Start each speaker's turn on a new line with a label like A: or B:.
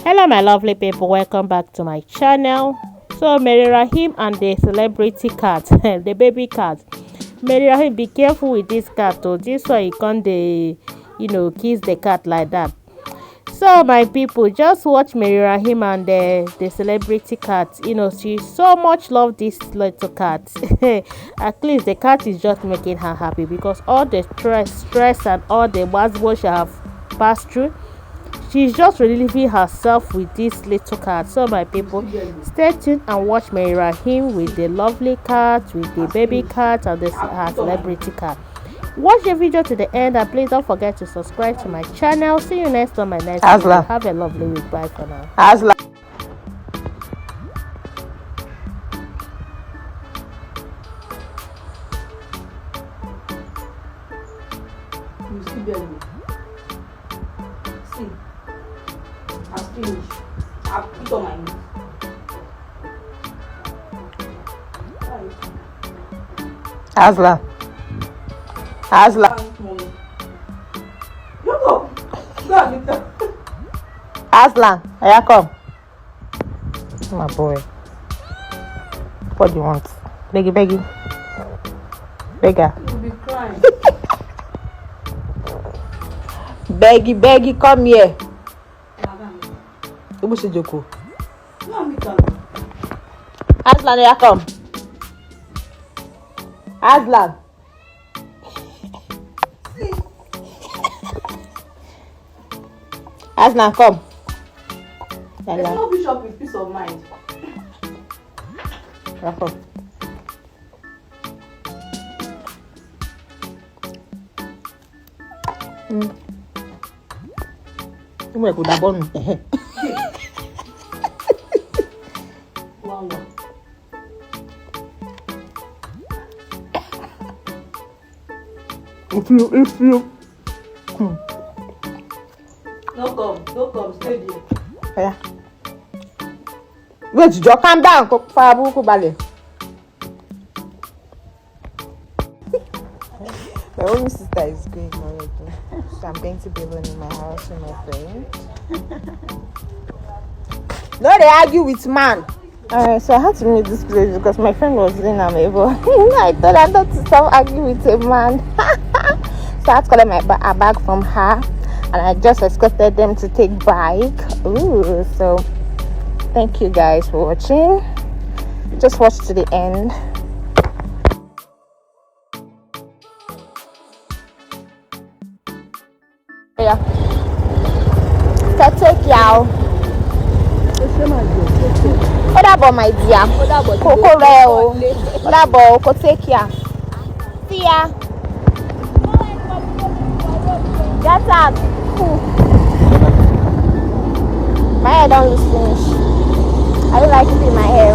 A: Hello my lovely people, welcome back to my channel. So Mary Raheem and the celebrity cat, the baby cat. Mary Raheem, be careful with this cat. Oh, this one you can't kiss the cat like that. So my people, just watch Mary Raheem and the celebrity cat. She so much love this little cat. At least the cat is just making her happy because all the stress and all the what she have passed through, she's just relieving herself with this little cat. So my people, stay tuned and watch Mary Raheem with the lovely cat, with the baby cat and her celebrity cat. Watch the video to the end and please don't forget to subscribe to my channel. See you next on my next video. Have a lovely week. Bye for now.
B: You still bear me. See, I'm finished. I've put on my knees.
C: Asla.
B: Look up. Go and lift up.
C: Aslan, here come. My boy. What do you want? Beggy. Beggar.
B: You'll be crying.
C: Beggy, come here. What's the joke?
B: No, me come.
C: Aslan, here come. Aslan. Aslan, come.
B: There's no bishop with peace of mind.
C: Here come. Come could have born.
B: Wow.
C: If you.
B: Don't come, stay there.
C: Yeah. Wait, just calm down. My only sister is going already, so I'm going to be alone in my house with my friend. No, they argue with man. Alright, so I had to meet this place because my friend was in Amebo. I told her not to stop arguing with a man. So I had to collect a bag from her, and I just escorted them to take bike. Ooh, so thank you guys for watching. Just watch to the end. Yeah. So take y'all. What about my dear? Coco Reo. What about Coco take ya? See ya. That's up. My hair don't look finished. I don't like it in my hair.